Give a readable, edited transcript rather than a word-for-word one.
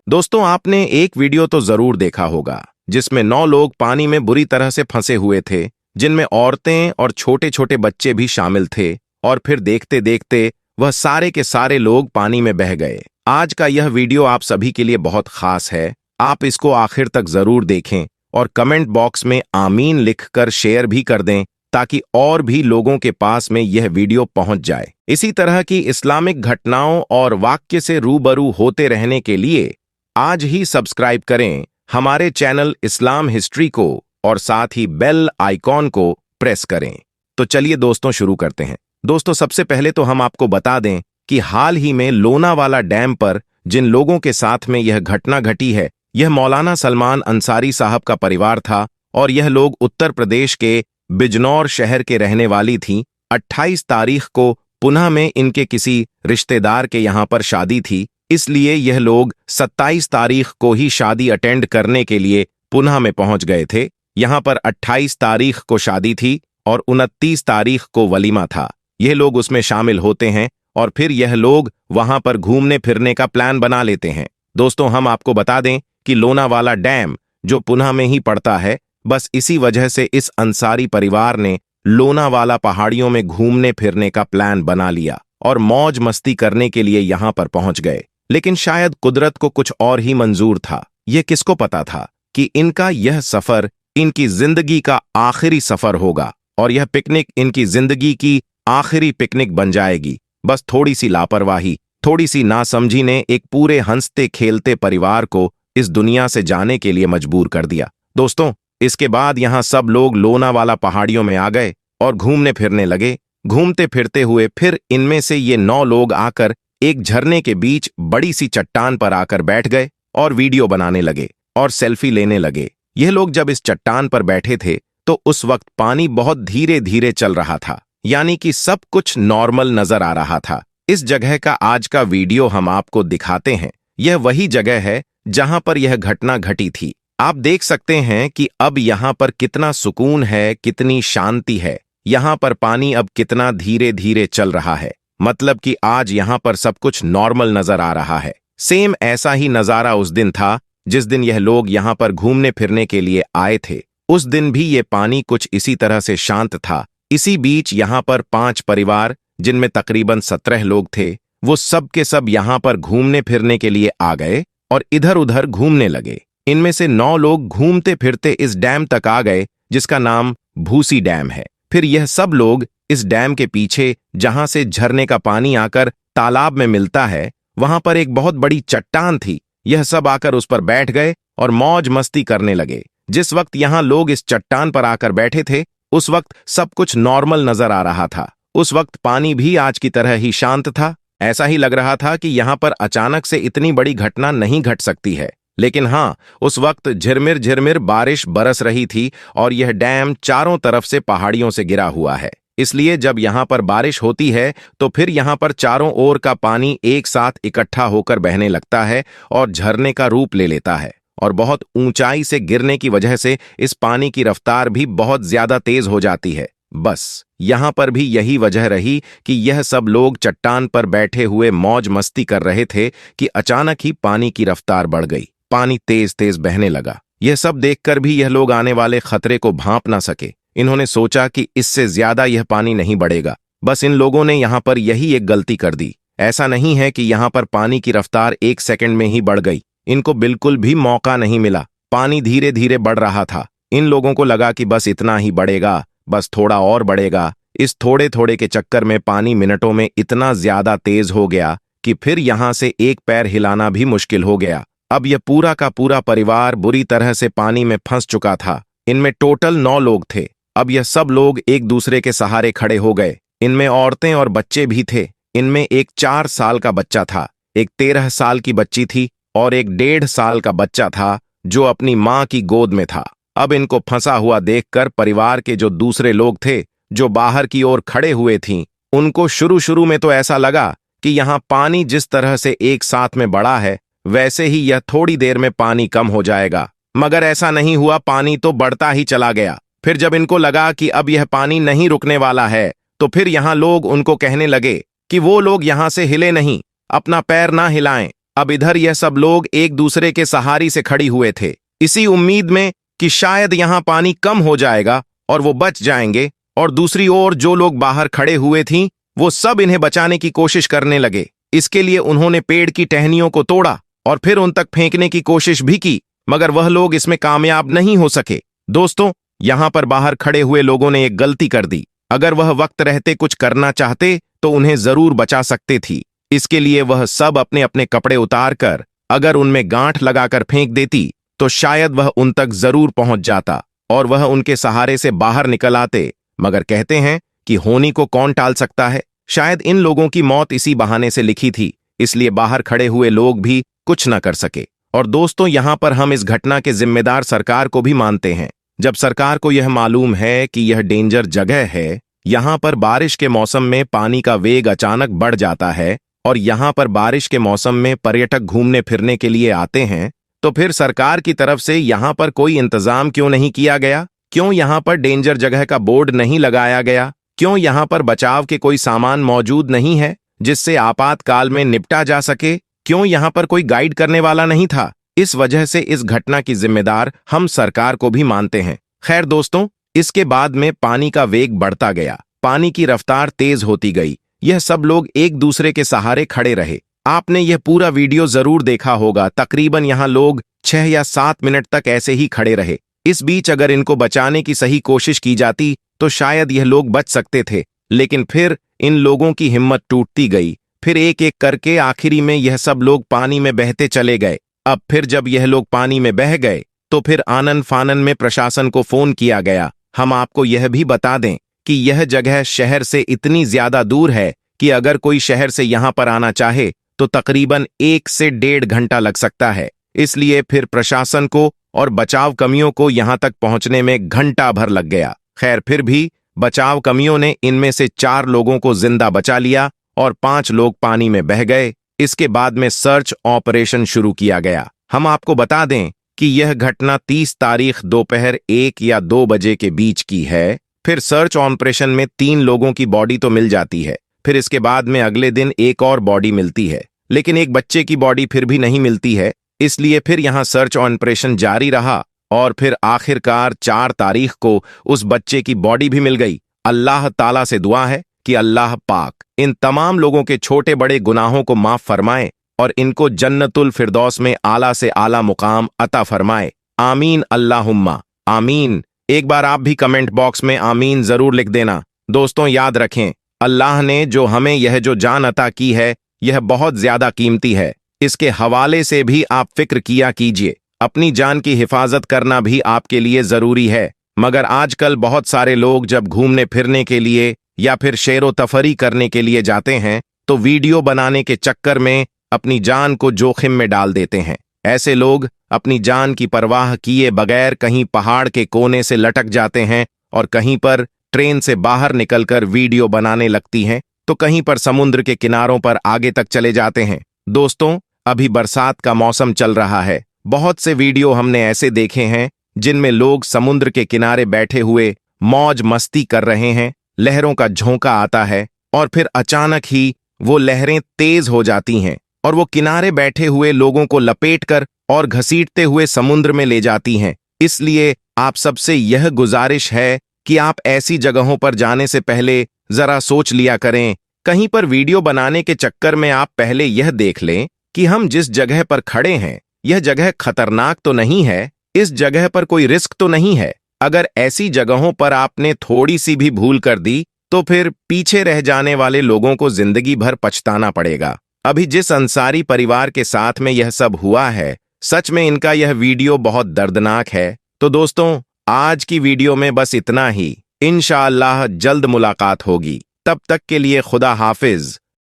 दोस्तों, आपने एक वीडियो तो जरूर देखा होगा जिसमें 9 लोग पानी में बुरी तरह से फंसे हुए थे, जिनमें औरतें और छोटे छोटे बच्चे भी शामिल थे। और फिर देखते देखते वह सारे के सारे लोग पानी में बह गए। आज का यह वीडियो आप सभी के लिए बहुत खास है। आप इसको आखिर तक जरूर देखें और कमेंट बॉक्स में आमीन लिखकर शेयर भी कर दें, ताकि और भी लोगों के पास में यह वीडियो पहुंच जाए। इसी तरह की इस्लामिक घटनाओं और वाक्य से रूबरू होते रहने के लिए आज ही सब्सक्राइब करें हमारे चैनल इस्लाम हिस्ट्री को और साथ ही बेल आइकॉन को प्रेस करें। तो चलिए दोस्तों, शुरू करते हैं। दोस्तों, सबसे पहले तो हम आपको बता दें कि हाल ही में लोनावाला डैम पर जिन लोगों के साथ में यह घटना घटी है, यह मौलाना सलमान अंसारी साहब का परिवार था और यह लोग उत्तर प्रदेश के बिजनौर शहर के रहने वाली थीं। 28 तारीख को पुणे में इनके किसी रिश्तेदार के यहां पर शादी थी, इसलिए यह लोग 27 तारीख को ही शादी अटेंड करने के लिए पुणे में पहुंच गए थे। यहां पर 28 तारीख को शादी थी और 29 तारीख को वलीमा था। यह लोग उसमें शामिल होते हैं और फिर यह लोग वहां पर घूमने फिरने का प्लान बना लेते हैं। दोस्तों, हम आपको बता दें कि लोनावाला डैम जो पुणे में ही पड़ता है, बस इसी वजह से इस अंसारी परिवार ने लोनावाला पहाड़ियों में घूमने फिरने का प्लान बना लिया और मौज मस्ती करने के लिए यहां पर पहुंच गए। लेकिन शायद कुदरत को कुछ और ही मंजूर था। यह किसको पता था कि इनका यह सफर इनकी जिंदगी का आखिरी सफर होगा और यह पिकनिक इनकी जिंदगी की आखिरी पिकनिक बन जाएगी। बस थोड़ी सी लापरवाही, थोड़ी सी नासमझी ने एक पूरे हंसते खेलते परिवार को इस दुनिया से जाने के लिए मजबूर कर दिया। दोस्तों, इसके बाद यहां सब लोग लोनावाला पहाड़ियों में आ गए और घूमने फिरने लगे। घूमते फिरते हुए फिर इनमें से ये 9 लोग आकर एक झरने के बीच बड़ी सी चट्टान पर आकर बैठ गए और वीडियो बनाने लगे और सेल्फी लेने लगे। यह लोग जब इस चट्टान पर बैठे थे तो उस वक्त पानी बहुत धीरे धीरे चल रहा था, यानी कि सब कुछ नॉर्मल नजर आ रहा था। इस जगह का आज का वीडियो हम आपको दिखाते हैं। यह वही जगह है जहां पर यह घटना घटी थी। आप देख सकते हैं कि अब यहां पर कितना सुकून है, कितनी शांति है। यहां पर पानी अब कितना धीरे धीरे चल रहा है, मतलब कि आज यहां पर सब कुछ नॉर्मल नजर आ रहा है। सेम ऐसा ही नजारा उस दिन था जिस दिन यह लोग यहां पर घूमने फिरने के लिए आए थे। उस दिन भी ये पानी कुछ इसी तरह से शांत था। इसी बीच यहां पर 5 परिवार, जिनमें तकरीबन 17 लोग थे, वो सब के सब यहां पर घूमने फिरने के लिए आ गए और इधर उधर घूमने लगे। इनमें से 9 लोग घूमते फिरते इस डैम तक आ गए जिसका नाम भूसी डैम है। फिर यह सब लोग इस डैम के पीछे, जहां से झरने का पानी आकर तालाब में मिलता है, वहां पर एक बहुत बड़ी चट्टान थी। यह सब आकर उस पर बैठ गए और मौज मस्ती करने लगे। जिस वक्त यहां लोग इस चट्टान पर आकर बैठे थे, उस वक्त सब कुछ नॉर्मल नजर आ रहा था। उस वक्त पानी भी आज की तरह ही शांत था। ऐसा ही लग रहा था कि यहां पर अचानक से इतनी बड़ी घटना नहीं घट सकती है। लेकिन हाँ, उस वक्त झिरमिर झिरमिर बारिश बरस रही थी और यह डैम चारों तरफ से पहाड़ियों से घिरा हुआ है। इसलिए जब यहां पर बारिश होती है तो फिर यहां पर चारों ओर का पानी एक साथ इकट्ठा होकर बहने लगता है और झरने का रूप ले लेता है। और बहुत ऊंचाई से गिरने की वजह से इस पानी की रफ्तार भी बहुत ज्यादा तेज हो जाती है। बस यहां पर भी यही वजह रही कि यह सब लोग चट्टान पर बैठे हुए मौज मस्ती कर रहे थे कि अचानक ही पानी की रफ्तार बढ़ गई। पानी तेज तेज बहने लगा। यह सब देखकर भी यह लोग आने वाले खतरे को भांप ना सके। इन्होंने सोचा कि इससे ज्यादा यह पानी नहीं बढ़ेगा। बस इन लोगों ने यहां पर यही एक गलती कर दी। ऐसा नहीं है कि यहां पर पानी की रफ्तार 1 सेकंड में ही बढ़ गई। इनको बिल्कुल भी मौका नहीं मिला। पानी धीरे धीरे बढ़ रहा था। इन लोगों को लगा कि बस इतना ही बढ़ेगा, बस थोड़ा और बढ़ेगा। इस थोड़े थोड़े के चक्कर में पानी मिनटों में इतना ज्यादा तेज हो गया कि फिर यहां से एक पैर हिलाना भी मुश्किल हो गया। अब यह पूरा का पूरा परिवार बुरी तरह से पानी में फंस चुका था। इनमें टोटल 9 लोग थे। अब यह सब लोग एक दूसरे के सहारे खड़े हो गए। इनमें औरतें और बच्चे भी थे। इनमें एक 4 साल का बच्चा था, एक 13 साल की बच्ची थी और एक 1.5 साल का बच्चा था जो अपनी मां की गोद में था। अब इनको फंसा हुआ देखकर परिवार के जो दूसरे लोग थे, जो बाहर की ओर खड़े हुए थीं, उनको शुरू शुरू में तो ऐसा लगा कि यहां पानी जिस तरह से एक साथ में बढ़ा है, वैसे ही यह थोड़ी देर में पानी कम हो जाएगा। मगर ऐसा नहीं हुआ। पानी तो बढ़ता ही चला गया। फिर जब इनको लगा कि अब यह पानी नहीं रुकने वाला है, तो फिर यहां लोग उनको कहने लगे कि वो लोग यहां से हिले नहीं, अपना पैर ना हिलाएं। अब इधर यह सब लोग एक दूसरे के सहारे से खड़ी हुए थे, इसी उम्मीद में कि शायद यहां पानी कम हो जाएगा और वो बच जाएंगे। और दूसरी ओर जो लोग बाहर खड़े हुए थीं, वो सब इन्हें बचाने की कोशिश करने लगे। इसके लिए उन्होंने पेड़ की टहनियों को तोड़ा और फिर उन तक फेंकने की कोशिश भी की, मगर वह लोग इसमें कामयाब नहीं हो सके। दोस्तों, यहां पर बाहर खड़े हुए लोगों ने एक गलती कर दी। अगर वह वक्त रहते कुछ करना चाहते तो उन्हें जरूर बचा सकते थी। इसके लिए वह सब अपने अपने कपड़े उतार कर अगर उनमें गांठ लगाकर फेंक देती तो शायद वह उन तक जरूर पहुंच जाता और वह उनके सहारे से बाहर निकल आते। मगर कहते हैं कि होनी को कौन टाल सकता है। शायद इन लोगों की मौत इसी बहाने से लिखी थी, इसलिए बाहर खड़े हुए लोग भी कुछ न कर सके। और दोस्तों, यहां पर हम इस घटना के जिम्मेदार सरकार को भी मानते हैं। जब सरकार को यह मालूम है कि यह डेंजर जगह है, यहां पर बारिश के मौसम में पानी का वेग अचानक बढ़ जाता है और यहां पर बारिश के मौसम में पर्यटक घूमने फिरने के लिए आते हैं, तो फिर सरकार की तरफ से यहां पर कोई इंतजाम क्यों नहीं किया गया? क्यों यहां पर डेंजर जगह का बोर्ड नहीं लगाया गया? क्यों यहां पर बचाव के कोई सामान मौजूद नहीं है जिससे आपातकाल में निपटा जा सके? क्यों यहां पर कोई गाइड करने वाला नहीं था? इस वजह से इस घटना की जिम्मेदार हम सरकार को भी मानते हैं। खैर दोस्तों, इसके बाद में पानी का वेग बढ़ता गया, पानी की रफ्तार तेज होती गई। यह सब लोग एक दूसरे के सहारे खड़े रहे। आपने यह पूरा वीडियो जरूर देखा होगा। तकरीबन यहां लोग 6 या 7 मिनट तक ऐसे ही खड़े रहे। इस बीच अगर इनको बचाने की सही कोशिश की जाती तो शायद यह लोग बच सकते थे, लेकिन फिर इन लोगों की हिम्मत टूटती गई। फिर एक एक करके आखिरी में यह सब लोग पानी में बहते चले गए। अब फिर जब यह लोग पानी में बह गए तो फिर आनन फानन में प्रशासन को फोन किया गया। हम आपको यह भी बता दें कि यह जगह शहर से इतनी ज्यादा दूर है कि अगर कोई शहर से यहां पर आना चाहे तो तकरीबन 1 से 1.5 घंटा लग सकता है। इसलिए फिर प्रशासन को और बचाव कर्मियों को यहां तक पहुंचने में घंटा भर लग गया। खैर, फिर भी बचाव कर्मियों ने इनमें से 4 लोगों को जिंदा बचा लिया और 5 लोग पानी में बह गए। इसके बाद में सर्च ऑपरेशन शुरू किया गया। हम आपको बता दें कि यह घटना 30 तारीख दोपहर 1 या 2 बजे के बीच की है। फिर सर्च ऑपरेशन में 3 लोगों की बॉडी तो मिल जाती है। फिर इसके बाद में अगले दिन एक और बॉडी मिलती है, लेकिन एक बच्चे की बॉडी फिर भी नहीं मिलती है। इसलिए फिर यहां सर्च ऑपरेशन जारी रहा और फिर आखिरकार 4 तारीख को उस बच्चे की बॉडी भी मिल गई। अल्लाह ताला से दुआ है कि अल्लाह पाक इन तमाम लोगों के छोटे बड़े गुनाहों को माफ फरमाए और इनको जन्नतुल फिरदौस में आला से आला मुकाम अता फरमाए। आमीन अल्लाहुम्मा आमीन। एक बार आप भी कमेंट बॉक्स में आमीन जरूर लिख देना। दोस्तों, याद रखें, अल्लाह ने जो हमें यह जो जान अता की है, यह बहुत ज्यादा कीमती है। इसके हवाले से भी आप फिक्र किया कीजिए। अपनी जान की हिफाजत करना भी आपके लिए जरूरी है। मगर आजकल बहुत सारे लोग जब घूमने फिरने के लिए या फिर शेरो तफरी करने के लिए जाते हैं तो वीडियो बनाने के चक्कर में अपनी जान को जोखिम में डाल देते हैं। ऐसे लोग अपनी जान की परवाह किए बगैर कहीं पहाड़ के कोने से लटक जाते हैं और कहीं पर ट्रेन से बाहर निकलकर वीडियो बनाने लगती हैं, तो कहीं पर समुद्र के किनारों पर आगे तक चले जाते हैं। दोस्तों, अभी बरसात का मौसम चल रहा है। बहुत से वीडियो हमने ऐसे देखे हैं जिनमें लोग समुद्र के किनारे बैठे हुए मौज मस्ती कर रहे हैं। लहरों का झोंका आता है और फिर अचानक ही वो लहरें तेज हो जाती हैं और वो किनारे बैठे हुए लोगों को लपेटकर और घसीटते हुए समुद्र में ले जाती हैं। इसलिए आप सबसे यह गुजारिश है कि आप ऐसी जगहों पर जाने से पहले जरा सोच लिया करें। कहीं पर वीडियो बनाने के चक्कर में आप पहले यह देख लें कि हम जिस जगह पर खड़े हैं यह जगह खतरनाक तो नहीं है, इस जगह पर कोई रिस्क तो नहीं है। अगर ऐसी जगहों पर आपने थोड़ी सी भी भूल कर दी तो फिर पीछे रह जाने वाले लोगों को जिंदगी भर पछताना पड़ेगा। अभी जिस अंसारी परिवार के साथ में यह सब हुआ है, सच में इनका यह वीडियो बहुत दर्दनाक है। तो दोस्तों, आज की वीडियो में बस इतना ही। इंशाअल्लाह जल्द मुलाकात होगी। तब तक के लिए खुदा हाफिज।